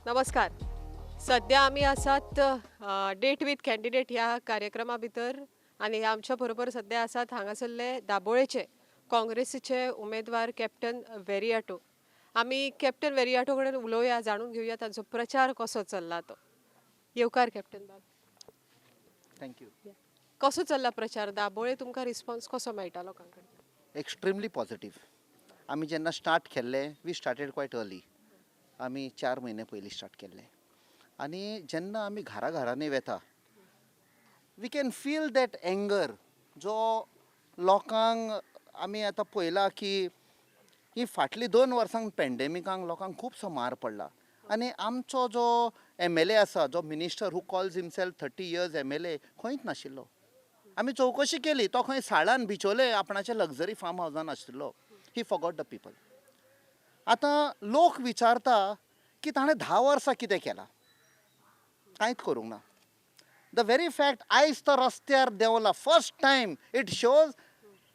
नमस्कार. सध्या आम्ही आसात डेट विथ कॅन्डिडेट ह्या कार्यक्रमा भितर आनी आमच्या बरोबर सध्या आसात हांगासरले दाबोळेचे काँग्रेसीचे उमेदवार कॅप्टन वेरियाटो. आमी कॅप्टन वेरियाटो कडेन उलोवया, जाणून घेवया तांचो प्रचार कसो चल्ला तो. येवकार कॅप्टन बाब. थँक्यू. कसो चल्ला प्रचार? दाबोळे तुमकां रिस्पॉन्स कसो मेळटा लोकां कडल्यान? Extremely positive. आमी जेन्ना स्टार्ट केल्ले वी स्टार्टेड क्वायट अर्ली. आमी 4 म्हयने पयलीं स्टार्ट केल्ले आनी जेन्ना आमी घरांनी वेता we can feel that anger जो लोकांक आमी आतां पळयला की ही फाटलीं 2 वर्सां पॅन्डेमिकांक लोकांक खुबसो मार पडला आनी आमचो जो MLA आसा, जो मिनिस्टर हू कॉल्स हिमसेल्फ 30 years MLA खंयच नाशिल्लो. आमी चवकशी केली, तो खंय साळान बिचोले आपणाच्या लग्जरी फार्म हावजान आशिल्लो. ही फॉगॉट द पीपल. आतां लोक विचारता की ताणें 10 वर्सां कितें केलां. कांयच करूंक ना. द व्हेरी फॅक्ट आयज तो रस्त्यार देंवला फर्स्ट टायम इट शोज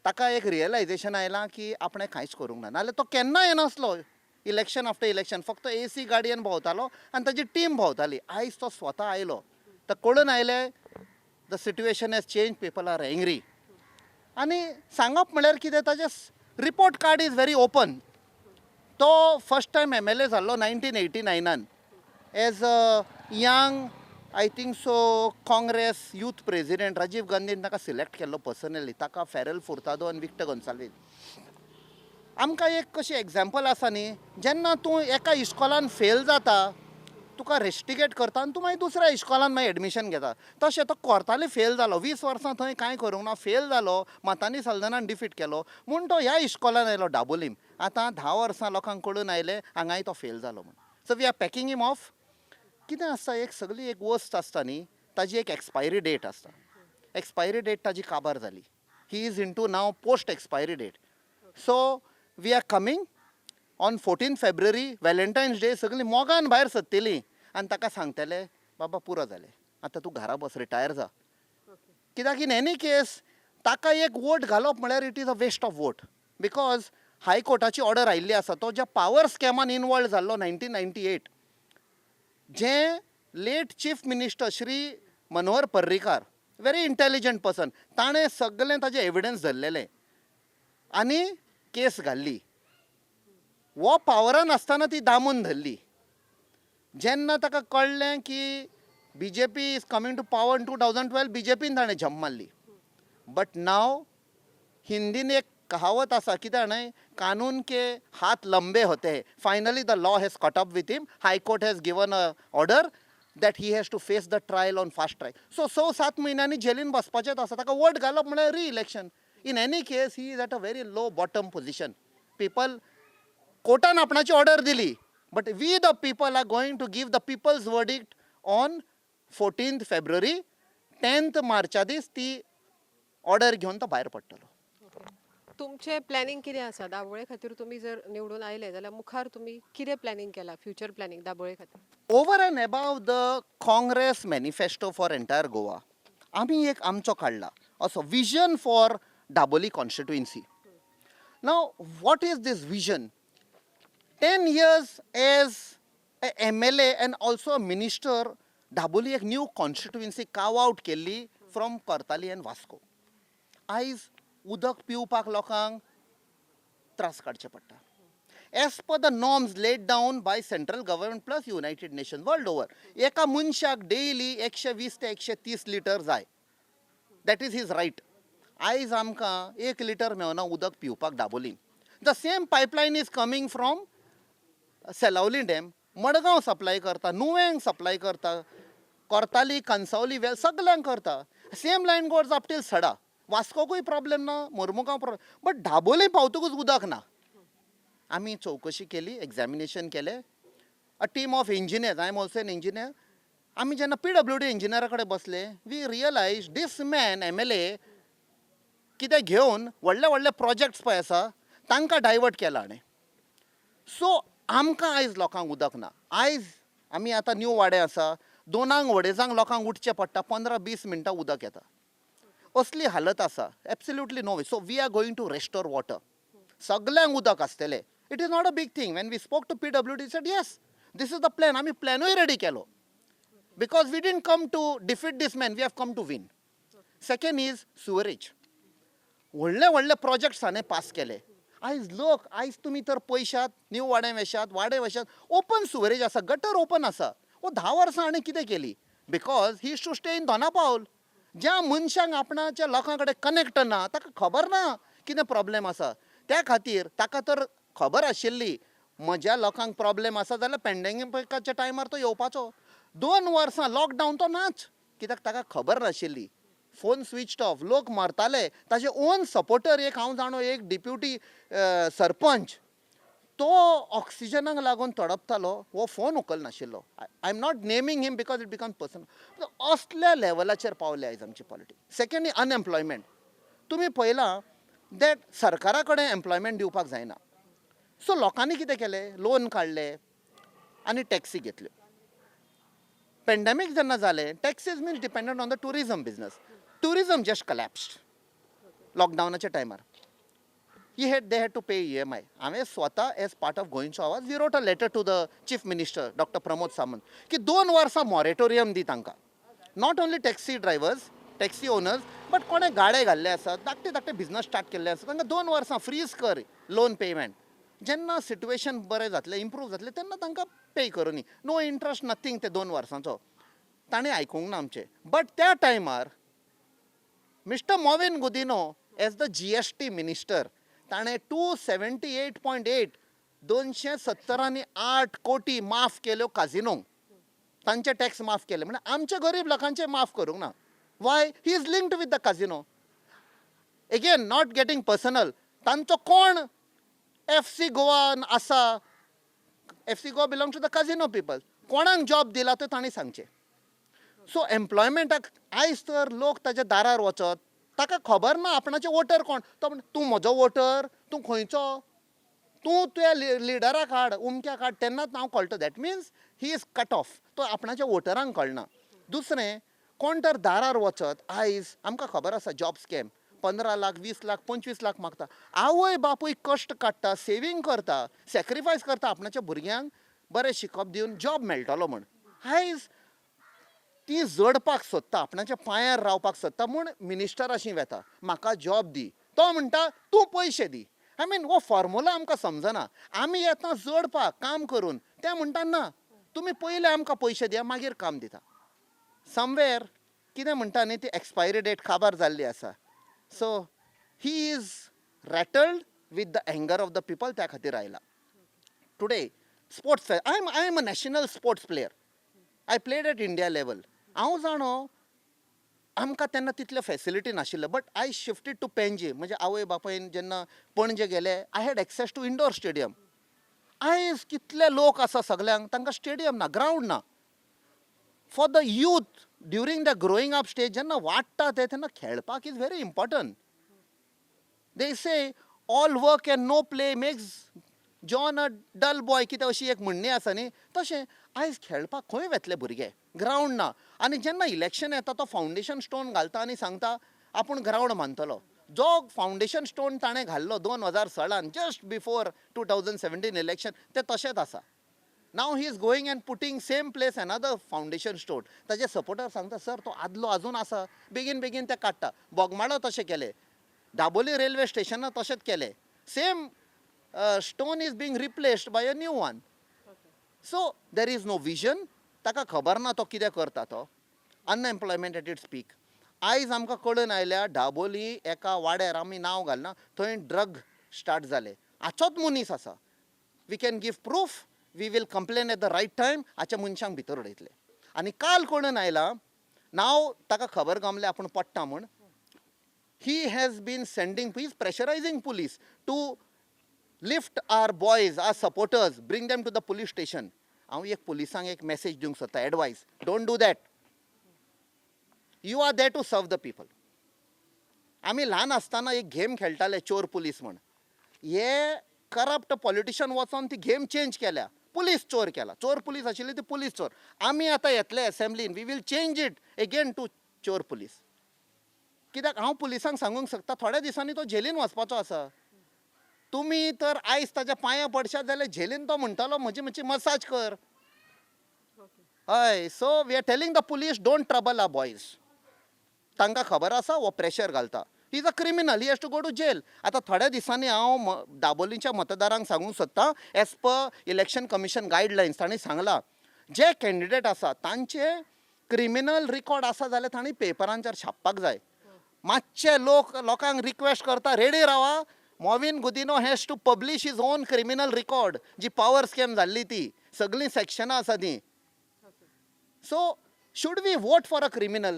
ताका एक रियलायजेशन आयलां की आपणें कांयच करूंक ना. नाजाल्यार तो केन्ना येनासलो इलेक्शन आफ्टर इलेक्शन. फक्त AC गाडयेन भोंवतालो आनी ताजी टीम भोंवताली. आयज तो स्वता आयलो. तो कळून आयले the situation has change, people are angry. आनी सांगप म्हळ्यार कितें, ताजें report card is very open. तो फर्स्ट टायम MLA जाल्लो 1989 as a young, I think so Congress youth president. Rajiv गांधीन ताका सिलेक्ट केल्लो पर्सनली, ताका फेरल फुर्तादो आनी विक्टर गोन्साल्वीस. आमकां एक कशी एग्जाम्पल आसा न्ही, जेन्ना तूं एका इश्कॉलान फेल जाता तुका रेस्टिगेट करता आनी तूं मागीर दुसऱ्या इश्कॉलान मागीर एडमिशन घेता. तशें तो कोर्ताली फेल जालो, 20 वर्सां थंय कांय करूंक ना, फेल जालो, मातांनी सल्दनान डिफीट केलो म्हूण तो ह्या इश्कॉलान आयलो दाबोलीम. आतां 10 वर्सां लोकांक कळून आयले हांगाय तो फेल जालो म्हूण. So we are packing him off. कितें आसता, एक सगळी एक वस्त आसता न्ही, ताजी एक एक्सपायरी डेट आसता. एक्सपायरी डेट ताजी काबार जाली. He is in to now post expiry date. So we are coming on 14 February, valentine's day. सगळीं मोगान भायर सरतलीं आनी ताका सांगतले बाबा पुरो जालें, आतां तूं घरा बस, रिटायर जा. कित्याक इन एनी केस ताका एक वोट घालप म्हळ्यार it is a waste of vote. Because हायकोर्टाची ऑर्डर आयिल्ली आसा. तो ज्या पावर स्कॅमान इनवॉल्व जाल्लो 1998, जे late chief minister Shri Manohar Parrikar, very intelligent person, ताणें सगळें ताजें एविडन्स धरलेलें आनी केस घाल्ली. वो पावरान आसतना ती दामून धरली. जेन्ना ताका कळ्ळें की BJP is coming to power in 2012, BJPन ताणें जंप मारली. बट नाव हिंदीन एक कहावत आसा, कितें जाणाय, कानून के हाथ लंबे होते हैं. Finally the law has caught up with him. High court has given a order that he has to face the trial on fast track. So 6-7 म्हयन्यांनी जेलीन बसपाचेंच आसा. ताका वोट घालप म्हळ्यार re election. In any case he is at a very low bottom position. People कोर्टान आपणाची order दिली, but we the people are going to give the people's verdict on 14 February. 10th मार्चा दीस ती ऑर्डर घेवन तो भायर पडटलो. तुमचें प्लॅनिंग कितें आसा दाबोळे खातीर? तुमी जर निवडून आयले जाल्यार मुखार तुमी कितें प्लॅनिंग केला, फ्युचर प्लॅनिंग दाबोळे खातीर? Over and above the Congress manifesto for entire Goa, आमी एक आमचो काडला असो vision for Dabolim constituency. Now what is this vision? 10 years एज a MLA and also a minister, Dabolim एक न्यू कॉन्स्टिट्युएन्सी कार्व आउट केल्ली फ्रॉम कोर्ताली एंड वास्को. आयज उदक पिवपाक लोकांक त्रास काडचे पडटा. As per the norms laid down by central government plus United Nation world over, एका मनशाक डेली 120 ते 130 लिटर जाय. That is his right. आयज आमकां 1 लिटर मेळना उदक पिवपाक Dabolim. The same pipeline is coming from Selaulim dam, Margao supply करता, नुवेंग सप्लाय करता, कोर्ताली, कंसावली वेल सगळ्यांक करता. Same line goes up till Sada. वास्कोकूय प्रॉब्लेम ना, मोर्मुगांव प्रॉब्लेम, बट दाबोली पावतकूच उदक ना. आमी चवकशी केली, एग्जामिनेशन केलें. A team of engineers, I am also an engineer. आमी जेन्ना PWD इंजिनियरा कडेन बसले, we realise this man MLA कितें घेवन व्हडले व्हडले प्रोजेक्ट्स पळय आसा तांकां डायवर्ट केला हाणें. सो आमकां आयज लोकांक उदक ना. आयज आमी आतां न्यू वाडे आसा, 2 वडेजांक लोकांक उठचें पडटा, 15-20 मिनटां उदक येता. असली हालत आसा. Absolutely no way. So we are going to restore water. सगळ्यांक उदक आसतलें. It is not a big thing. When we spoke to PWD, said yes this is the plan. आमी प्लॅनूय रेडी केलो. Because we didn't come to defeat this man, we have come to win. Second is sewerage. व्हडले व्हडले projects हांवें pass केले. आयज तुमी तर पयशात, न्यू वाडे वेशात ओपन सुवरेज आसा, गटर ओपन आसा. 10 वर्सां हाणें कितें केली? Because he is to stay in Dona Paula. ज्या मनशांक आपणाच्या लोकां कडेन कनेक्ट ना, ताका खबर ना कितें प्रॉब्लेम आसा. त्या खातीर ताका तर खबर आशिल्ली म्हज्या लोकांक प्रॉब्लेम आसा जाल्यार पॅन्डेमिकाच्या टायमार तो येवपाचो. 2 वर्सां लॉकडावन तो नाच. कित्याक ताका खबर नाशिल्ली. फोन स्विच ऑफ, लोक मरताले. ताजे ओन सपोर्टर एक हांव जाणो, एक डिप्युटी सरपंच, तो ऑक्सिजनाक लागून तडपतालो. हो फोन उखलनाशिल्लो. I am not naming him because it become personal. असल्या लेवलाचेर पावले आयज आमची पॉलिटिक्स. Second unemployment. तुमी पळयलां दॅट सरकारा कडेन एम्प्लॉयमेंट दिवपाक जायना. सो लोकांनी कितें केलें? लोन काडले आनी टॅक्सी घेतल्यो. पॅन्डेमीक जेन्ना जालें, taxis means dependent on the tourism business. Tourism just collapsed लॉकडावनाच्या टायमार. they had to pay EMI. हांवें स्वता एज पार्ट ऑफ गोंयचो आवाज we wrote a letter to the chief minister doctor Pramod Sawant की 2 वर्सां मॉरेटोरियम दी तांकां. Not only taxi drivers, taxi owners, but कोणे गाडे घाल्ले आसात, धाकटे बिझनस स्टार्ट केल्ले आसात, तांकां 2 वर्सां फ्रीज कर लोन पेमेंट. जेन्ना सिट्युएशन बरें जातलें, इम्प्रूव जातलें, तेन्ना तांकां पे करूनी. No interest, nothing. ते 2 वर्सांचो ताणें आयकूंक ना आमचें. बट त्या टायमार mister Mauvin Godinho as the GST minister, ताणें 278.8 278 कोटी माफ केल्यो काजिनोंक. तांचे टॅक्स माफ केले. म्हणजे आमच्या गरीब लोकांचे माफ करूंक ना. Why? He is linked with the casino. Again not getting personal. तांचो कोण FC गोवान आसा? FC Goa belongs to the casino people. कोणाक जॉब दिला तो तांणी सांगचें. सो एम्प्लॉयमेंटाक आयज तर लोक ताच्या दारार वचत, ताका खबर ना आपणाचे वोटर कोण. तो म्हणटा तूं म्हजो वोटर, तूं खंयचो, तूं तुज्या लिडराक हाड, उमक्याक हाड, तेन्नाच हांव कळटा. That means he is cut off. तो आपणाच्या वोटरांक कळना. दुसरें, कोण तर दारार वचत, आयज आमकां खबर आसा जॉब स्कॅम 15 लाख 20 लाख 25 लाख मागता. आवय बापूय कश्ट काडटा, सेवींग करता, सॅक्रिफायस करता आपणाच्या भुरग्यांक बरें शिकप दिवन जॉब मेळटलो म्हण. आयज ती जोडपाक सोदता, आपणाच्या पांयार रावपाक सोदता म्हूण मिनिस्टराशी वेता, म्हाका जॉब दी. तो म्हणटा तूं पयशे दी. आय मीन हो फॉर्मुला आमकां समजना. आमी येता जोडपाक काम करून, ते म्हणटा ना तुमी पयले आमकां पयशे दिया, मागीर काम दिता. समवेर कितें म्हणटा न्ही, ती एक्सपायरी डेट काबार जाल्ली आसा. So he is rattled with the anger of the people. त्या खातीर आयला. Today sports, I am a national sports player. I played at India level. हांव जाणो आमकां तेन्ना तितल्यो फॅसिलिटी नाशिल्ल्यो, but I shifted to Panjim. म्हणजे आवय बापायन जेन्ना पणजे गेले, I had access to indoor stadium. आयज कितले लोक आसा सगल्यांक, तांकां स्टेडियम ना, ग्रावंड ना. For the youth during the growing up stage जेन्ना वाडटा तेन्ना खेळपाक is very important. They say all work and no play makes John a dull boy, कितें अशी एक म्हणणी आसा न्ही, तशें आयज खेळपाक खंय वेतले भुरगे? ग्रावंड ना. आनी जेन्ना इलेक्शन येता तो फावंडेशन स्टोन घालता आनी सांगता आपूण ग्रावंड मानतलो. जो फावंडेशन स्टोन ताणें घाल्लो 2016 जस्ट बिफोर 2017 इलेक्शन, ते तशेंच आसा. Now he is going and putting same place another foundation stone. ताजे सपोर्टर सांगता सर तो आदलो आजून आसा, बेगीन बेगीन ते काडटा. बोगमाळो तशें केलें, दाबोली रेल्वे स्टेशनार तशेंच केलें. Same stone is being replaced by a new one. So there is no vision. ताका खबर ना तो कितें करता. तो अनएम्प्लॉयमेंट एट इट्स पीक. आयज आमकां कळून आयल्या दाबोली एका वाड्यार, आमी नांव घालना, थंय ड्रग स्टार्ट जाले. हाचोच मनीस आसा. We can give proof. We will complain at the right time. हाच्या मनशांक भितर उडयतले. आनी काल कळून आयला, नाव ताका खबर गमले आपूण पडटा म्हूण. He has been sending, he is pressurising police to lift our boys, our supporters, bring them to the police station. हांव एक पुलिसांक एक मेसेज दिवंक सोदता, advice, don't do that. You are there to serve the people. आमी ल्हान आसतना एक गेम खेळटाले चोर पुलीस म्हण. हे करप्ट पॉलिटिशियन वचोन ती गेम चेंज केल्या, पुलीस चोर केला. चोर पुलीस आशिल्ली ती पुलीस चोर. आमी आतां येतले असेंब्लीन, we will change it again to चोर पुलीस. कित्याक हांव पुलिसांक सांगूंक शकता थोड्या दिसांनी तो जेलीन वचपाचो आसा. तुमी तर आयज ताच्या पांयां पडशात जाल्यार जेलीन तो म्हणटालो म्हजी मसाज कर. हय so we are telling the police don't trouble a boys. तांकां खबर आसा हो प्रेशर घालता. He is a criminal, he has to go to jail. आतां थोड्या दिसांनी हांव दाबोलीच्या मतदारांक सांगूंक सोदतां, as per election commission guidelines तांणी सांगलां जे कॅन्डिडेट आसा तांचे क्रिमिनल रिकॉर्ड आसा जाल्यार तांणी पेपरांचेर छापपाक जाय. मातशे लोकांक रिक्वेस्ट करता, रेडी रावा. Mauvin Godinho has to publish his own criminal record. जी पॉवर स्कॅम जाल्ली ती सगळीं सेक्शनां आसा ती. So should we vote for a criminal?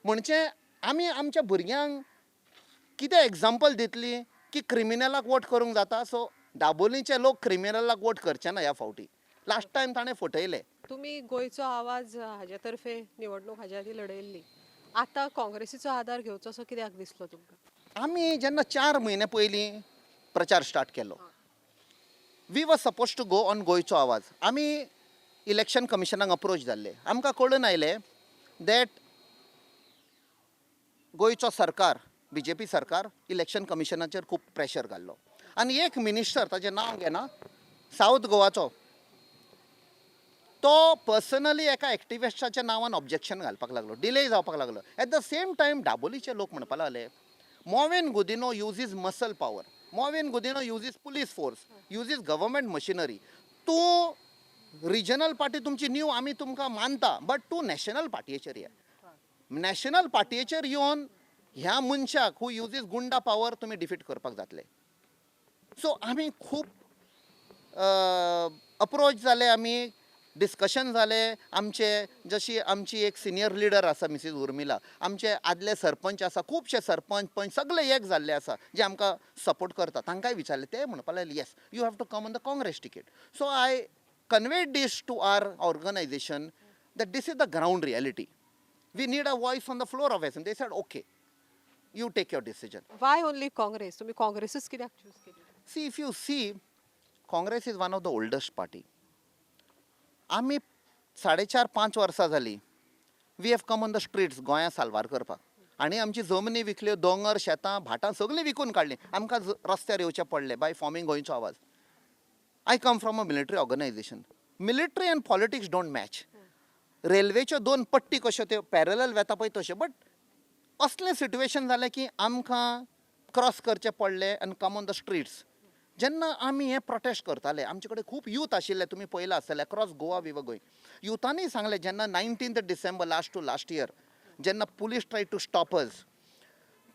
म्हणजे आमी आमच्या भुरग्यांक कितें एग्जाम्पल दितली की क्रिमिनलाक वोट करूंक जाता? सो दाबोलीचे लोक क्रिमिनलाक वोट करचे ना ह्या फावटी. लास्ट टायम ताणें फटयले. तुम्ही गोयचो आवाज हाज्या तर्फे निवडणूक हाज्या आदी लढयल्ली. आता काँग्रेसीचो आधार घेवचो असो कित्याक दिसलो तुमकां? आमी जेन्ना 4 म्हयने पयलीं प्रचार स्टार्ट केलो, we were suppose to go on गोंयचो आवाज. आमी इलेक्शन कमिशनाक अप्रोच जाल्ले. आमकां कळून आयलें दॅट गोंयचो सरकार, BJP सरकार इलेक्शन कमिशनाचेर खूब प्रेशर घाल्लो. आनी एक मिनिस्टर, ताचें नांव घेना, सावथ गोवाचो, तो पर्सनली एका एक्टिविस्टाच्या नांवान ऑब्जेक्शन घालपाक लागलो, डिले जावपाक लागलो. एट द सेम टायम दाबोलीचे लोक म्हणपाक लागले Mauvin Godinho uses muscle power, Mauvin Godinho uses police force, uses government machinery. तूं रिजनल पार्टी तुमची न्यू, आमी तुमकां मानता, बट तूं नॅशनल पार्टयेचेर ये. नॅशनल पार्टयेचेर येवन ह्या मनशाक हू युजीस गुंडा पॉवर तुमी डिफीट करपाक जातले. सो आमी खूब अप्रोच जाले, आमी डिस्कशन जाले. आमचे जशी आमची एक सिनियर लिडर आसा मिसीस उर्मिला, आमचे आदले सरपंच आसा, खुबशे सरपंच पंच सगळे एक जाल्ले आसा जे आमकां सपोर्ट करता. तांकांय विचारले, ते म्हणपाक लागले yes you have to come on the Congress ticket. So I conveyed this to our organisation that this is the ground reality. We need a voice on the floor of us. They said okay you take your decision. Why only Congress? तुम्ही काँग्रेसच कित्याक choose केली? See, if you see, Congress is one of the oldest party. आमी 4.5 वर्सां जाली. We have come on the streets गोंया साल्वार करपाक. आनी आमची जमनी विकल्यो, दोंगर, शेतां, भाटां सगळीं विकून काडलीं. आमकां रस्त्यार येवचें पडलें bye forming Goencho Avaaz. I come from a military organisation. Military and politics don't match. रेल्वेच्यो 2 पट्टी कश्यो त्यो पॅरलल वेता पळय तश्यो. बट असलें सिट्युएशन जालें की आमकां क्रॉस करचें पडलें आनी कम ऑन द स्ट्रीट्स. जेन्ना आमी हे प्रोटेस्ट करताले, आमचे कडेन खूब यूथ आशिल्ले, तुमी पळयलां आसतलें across Goa we were going. युथांनी सांगलें जेन्ना 19 डिसेंबर लास्ट इयर जेन्ना police try to stop us,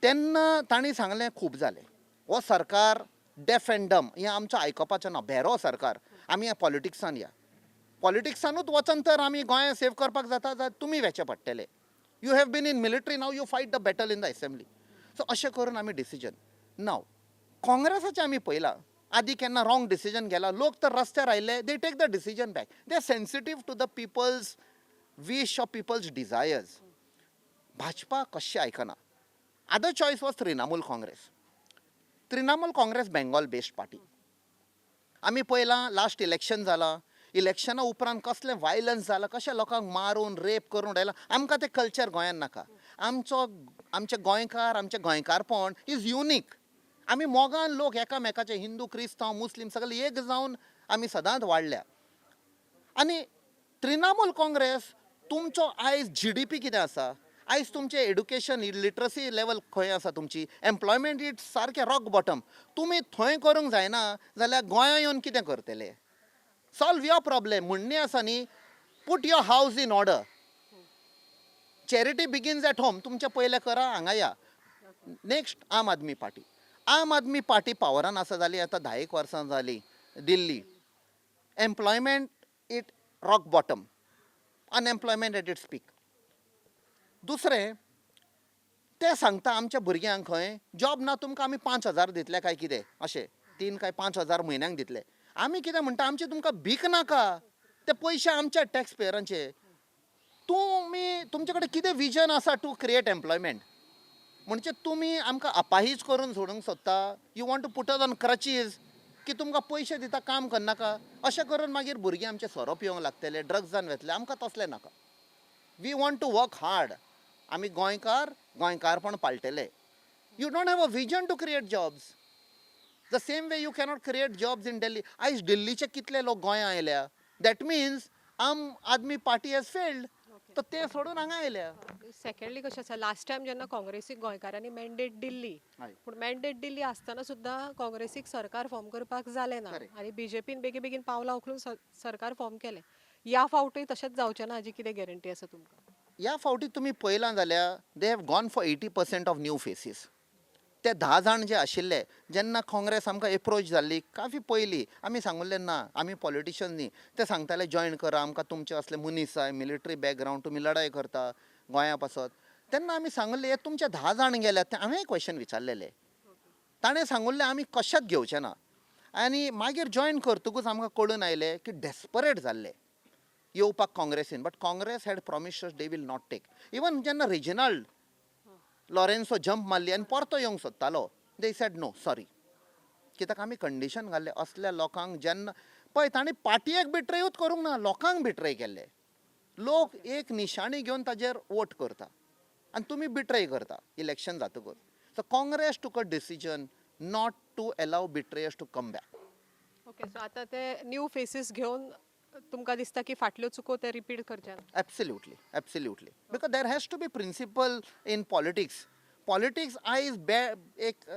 तेन्ना तांणी सांगलें खूब जालें. हो सरकार डेफ एंड डम, हें आमचें आयकपाचें ना, भेरो सरकार. आमी ह्या पॉलिटिक्सान या. पॉलिटिक्सानूच वचून तर आमी गोंया सेव करपाक जाता जाल्यार तुमी वेचे पडटले. You have been in military, now you fight the battle in the assembly. So अशें करून आमी डिसिजन. नाव काँग्रेसाचें आमी पळयलां, आदी केन्ना रॉंग डिसिजन गेला, लोक तर रस्त्यार आयले, they take the decision back. They are sensitive to the people's wish of people's desires. Bhajpa कशें आयकना. Other choice was Trinamool Congress. Trinamool Congress Bengal based party. आमी पळयलां लास्ट इलेक्शन जालां, इलेक्शना उपरांत कसलें वायलन्स जालां, कशें लोकांक मारून रेप करून उडयलां. आमकां तें कल्चर गोंयान नाका. आमचे गोंयकार, आमचें गोंयकारपण इज युनीक. आमी मोगान लोक एकामेकाचे हिंदू, क्रिस्तांव, मुस्लीम सगळे एक जावन आमी सदांच वाडल्या. आनी तृणमूल काँग्रेस तुमचो आयज GDP कितें आसा, आयज तुमचें एड्युकेशन लिटरसी लेवल खंय आसा, तुमची एम्प्लॉयमेंट इट सारकें रॉक बॉटम. तुमी थंय करूंक जायना जाल्यार गोंया येवन कितें करतले? Solve your problem. म्हणणी आसा न्ही, put your house in order. Charity begins at home. तुमचें पयलें करा, हांगा या. नेक्स्ट आम आदमी पार्टी. आम आदमी पार्टी पावरान आसा जाली आतां 10 वर्सां जाली Delhi. Employment it rock bottom. Unemployment at its peak. दुसरें ते सांगता आमच्या भुरग्यांक खंय जॉब ना, तुमकां आमी 5,000 दितले काय कितें, अशें 3 काय 5,000 म्हयन्याक दितले. आमी कितें म्हणटा, आमची तुमकां भीक नाका, ते पयशे आमच्या टॅक्स पेयरांचे. तुमचे कडेन कितें विजन आसा टू क्रिएट एम्प्लॉयमेंट? म्हणजे तुमी आमकां अपाहीज करून सोडूंक सोदता. You want to put us on crutches की तुमकां पयशे दिता, काम करनाका. अशें करून मागीर भुरगीं आमचे सोरो पिवंक लागतले, ड्रग्जान वेतले. आमकां तसलें नाका. We want to work hard. आमी गोंयकारपण पाळटले. You don't have a vision to create jobs. The same way you cannot create jobs in Delhi. आयज दिल्लीचे कितले लोक गोंया आयल्या. दॅट मिन्स आम आदमी पार्टी हॅज फेल्ड. तर ते सोडून हांगा आयल्या. सेकंडली कशें आसा लास्ट टायम जेन्ना काँग्रेसीक गोंयकारांनी मॅन्डेट दिल्ली हय. पूण मॅन्डेट दिल्ली आसतना सुद्दां काँग्रेसीक सरकार फॉर्म करपाक जालें ना Correct. आनी बीजेपीन बेगीन बेगीन पावलां उखलून सरकार फॉर्म केलें. ह्या फावटूय तशेंच जावचें ना हाजी कितें गॅरंटी आसा तुमकां? ह्या फावटी तुमी पळयलां जाल्यार they have gone for 80% of new faces. ते 10 जाण जे आशिल्ले जेन्ना काँग्रेस आमकां एप्रोच जाल्ली काफी पयलीं आमी सांगुल्लें ना आमी पॉलिटिशियन न्ही. ते सांगताले जॉयन करा आमकां तुमचे असले मनीस जाय मिलिटरी बॅकग्रावंड तुमी लढाई करता गोंया पासत. तेन्ना आमी सांगलें हे तुमचे 10 जाण गेल्यात ते हांवें क्वेश्चन विचारलेले. ताणें सांगुल्लें आमी कशेंच घेवचे ना. आनी मागीर जॉयन करतकूच आमकां कळून आयलें की डेस्परेट जाल्ले येवपाक काँग्रेसीन. But Congress had promised they will not take. Even जेन्ना रिजिनाल्ड लॉरेन्सो जंप मारली आनी परतो येवंक सोदतालो दे सेड नो सॉरी. कित्याक आमी कंडिशन घाल्लें असल्या लोकांक जेन्ना पळय तांणी पार्टयेक बिट्रेयूच करूंक ना लोकांक बिट्रे केल्ले. लोक एक निशाणी घेवन ताजेर वोट करता आनी तुमी बिट्रे करता इलेक्शन जातकूच. So Congress took a decision not to allow betrayers to come back. Okay so आतां ते न्यू फेसीस घेवन तुमकां दिसता की फाटल्यो चुको ते रिपीट करचे ना? Absolutely, absolutely. Because there has to be principle in politics. Politics is bad, एक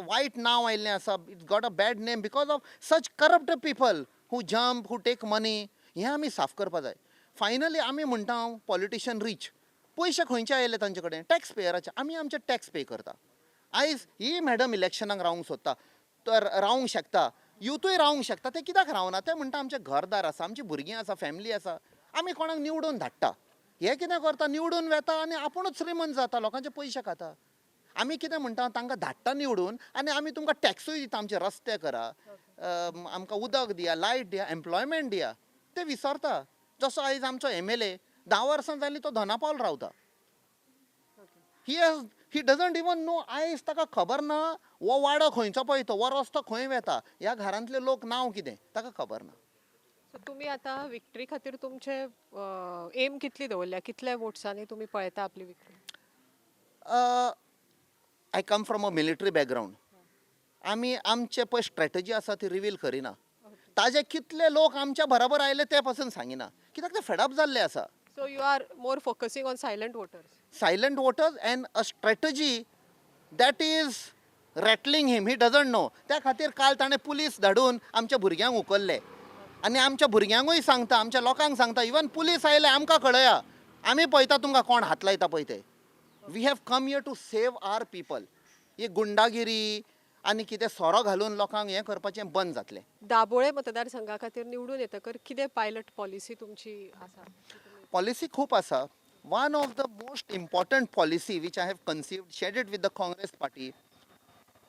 white नाव आयिल्लें आसा. It's got a bad name because of such corrupt people who jump, who take money. हें आमी साफ करपा जाय. फायनली आमी म्हणटा पॉलिटिशियन रीच. पयशे खंयचे आयले तांचे कडेन टॅक्स पेयराचे. आमी आमचे टॅक्स पे करता. आयज ही मॅडम इलेक्शनाक रावंक सोदता तर रावंक शकता. युतूय रावंक शकता. ते कित्याक रावना? ते म्हणटा आमचें घरदार आसा आमचीं भुरगीं आसा फॅमिली आसा. आमी कोणाक निवडून धाडटा. हे कितें करता निवडून वेता आनी आपुणूच श्रीमंत जाता लोकांचे पयशे खाता. आमी कितें म्हणटा तांकां धाडटा निवडून आनी आमी तुमकां टॅक्सूय दिता आमचे रस्ते करा आमकां उदक दिया लायट दिया एम्प्लॉयमेंट दिया. ते विसरता. जसो आयज आमचो MLA 10 वर्सां जालीं तो धनापावल रावता. He doesn't even know. आयज ताका खबर ना हो वाडो खंयचो पळय तो हो रस्तो खंय वेता ह्या घरांतले लोक नांव कितें ताका खबर ना. सो तुमी आतां विक्टरी खातीर तुमचे एम कितली दवरल्या? कितल्या वोट्सांनी तुमी पळयता आपली victory? I come from a military background. आमी आमचे पळय स्ट्रॅटजी आसा ती रिवील करिना. ताजे कितले लोक आमच्या बरोबर आयले ते पासून सांगिना कित्याक ते फेडअप जाल्ले आसा. So you are more focusing on silent voters. Silent voters and a strategy that is rattling him. He doesn't know. त्या खातीर काल ताणें पुलीस धाडून आमच्या भुरग्यांक उखल्ले आनी आमच्या भुरग्यांकूय सांगता आमच्या लोकांक सांगता इवन पुलीस आयले आमकां कळया आमी पळयता तुमकां कोण हात लायता पळय ते. We have come here to save our people. ही गुंडागिरी आनी कितें सोरो घालून लोकांक हें करपाचें बंद जातलें. दाबोळे मतदारसंघा खातीर निवडून येतकर कितें पायलट पॉलिसी तुमची आसा? पॉलिसी खूप आसा. One of the most important policy which I have conceived, shared it with the Congress party,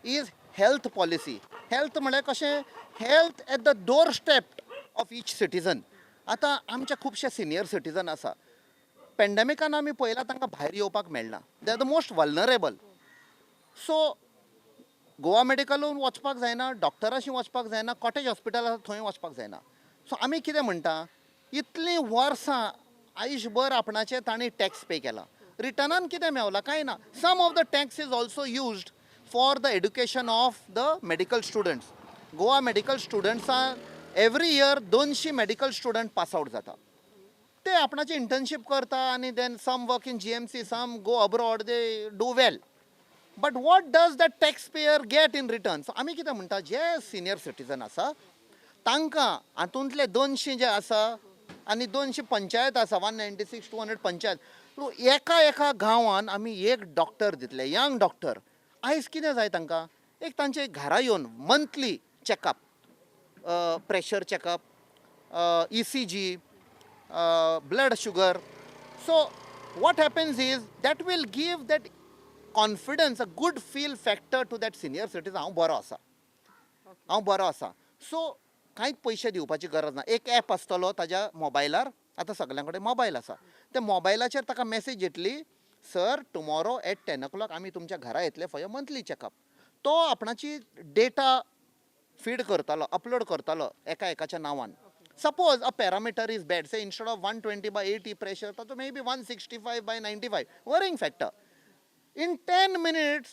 is health policy. Health म्हळ्यार कशें health at the doorstep of each citizen. आतां आमचे खुबशे सिनियर सिटीजन आसा. पॅन्डेमिकान आमी पळयलां तांकां भायर येवपाक मेळना. They are the most vulnerable. So Goa मेडिकलून वचपाक जायना डॉक्टराशी वचपाक जायना कॉटेज हॉस्पिटल आसा थंय वचपाक जायना. सो आमी कितें म्हणटा इतलीं वर्सां आयुश्यभर आपणाचे तांणी टॅक्स पे केला. रिटर्नान कितें मेवलां कांय ना. Some of the tax is also used for the education of the medical students. Goa medical स्टुडंट्सां every year 200 medical student pass out जाता. ते आपणाची इंटर्नशीप करता आनी then some work in GMC some go abroad they do well. But what does the tax payer get in return? So आमी कितें म्हणटा जे सिनियर सिटीजन आसा तांकां हातूंतले 200 जे आसा आनी 200 पंचायत आसा 196 200 पंचायत. एका गांवान आमी एक डॉक्टर दितले यंग डॉक्टर. आयज कितें जाय तांकां एक तांचे घरा येवन monthly checkup pressure checkup ECG blood sugar. So what happens is that will give that confidence a good feel factor to that senior citizen हांव बरो आसा. सो कांयच पयशे दिवपाची गरज ना. एक ॲप आसतलो ताज्या मोबायलार. आतां सगल्यां कडेन मोबायल आसा. त्या मोबायलाचेर ताका मेसेज येतली सर टुमोरो एट 10 o'clock आमी तुमच्या घरा येतले फॉर योर मंथली चॅकअप. तो आपणाची डेटा फीड करतालो अपलोड करतालो एकाच्या नांवान. Suppose a parameter is bad say instead of 120/80 pressure तो may be 165/95 worrying factor. In 10 minutes,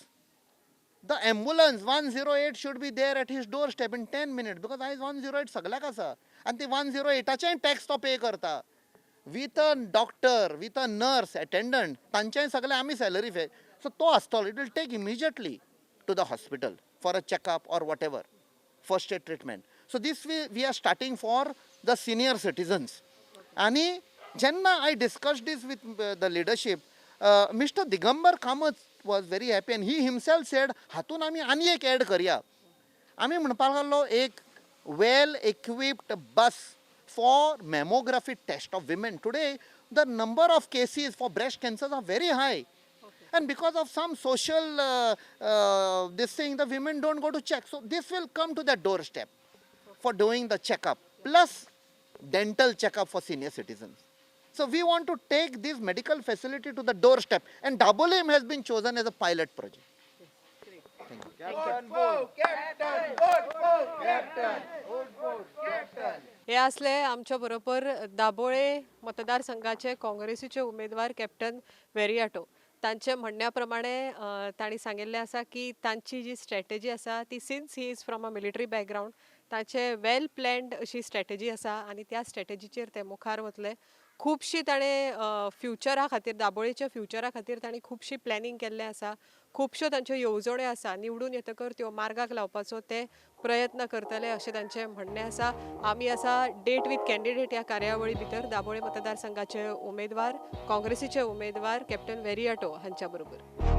the ambulance 108 should be there at his doorstep in 10 minutes because I is 108 सगळ्याक आसा. आणि ते 108चे tax तो पे करता. With a doctor, with a nurse, attendant, तांचेय सगळे आमी सॅलरी फे. सो तो आसतलो, it will take immediately to the hospital for a checkup or whatever, first aid treatment. So this we are starting for the senior citizens. आणि जेन्ना I discuss this with the leadership, mister Digambar Kamat was very happy and he himself said हातून आमी आनी एक add करया. आमी म्हणपाक लागलो एक वेल equipped bus for mammography test of women. Today, the number of cases for breast cancers are very high. And because of some social this thing, the women don't go to check. So this will come to their doorstep for doing the checkup, plus dental checkup for senior citizens. So we want to take this medical facility to the doorstep, and Dabolim has been chosen as a pilot project. हे असले आमच्या बरोबर दाबोळे मतदारसंघाचे काँग्रेसीचे उमेदवार captain वेरियाटो. तांचे म्हणण्याप्रमाणे तांणी सांगिल्लें आसा की तांची जी स्ट्रॅटेजी आसा ती since he is from a military background, तांचे वेल प्लॅन्ड अशी स्ट्रॅटेजी आसा आनी त्या स्ट्रॅटेजीचेर ते मुखार वतले. खूबशी ताणें फ्युचरा खातीर, दाबोळेच्या फ्युचरा खातीर तांणी खूबशी प्लॅनिंग केल्लें आसा. खुबश्यो तांच्यो येवजण्यो आसा, निवडून येतकर त्यो मार्गाक लावपाचो ते प्रयत्न करतले अशें तांचें म्हणणें आसा. आमी आसा डेट विथ कॅन्डिडेट ह्या कार्यावळी भितर दाबोळे मतदारसंघाचे उमेदवार, काँग्रेसीचे उमेदवार कॅप्टन वेरियाटो हांच्या बरोबर.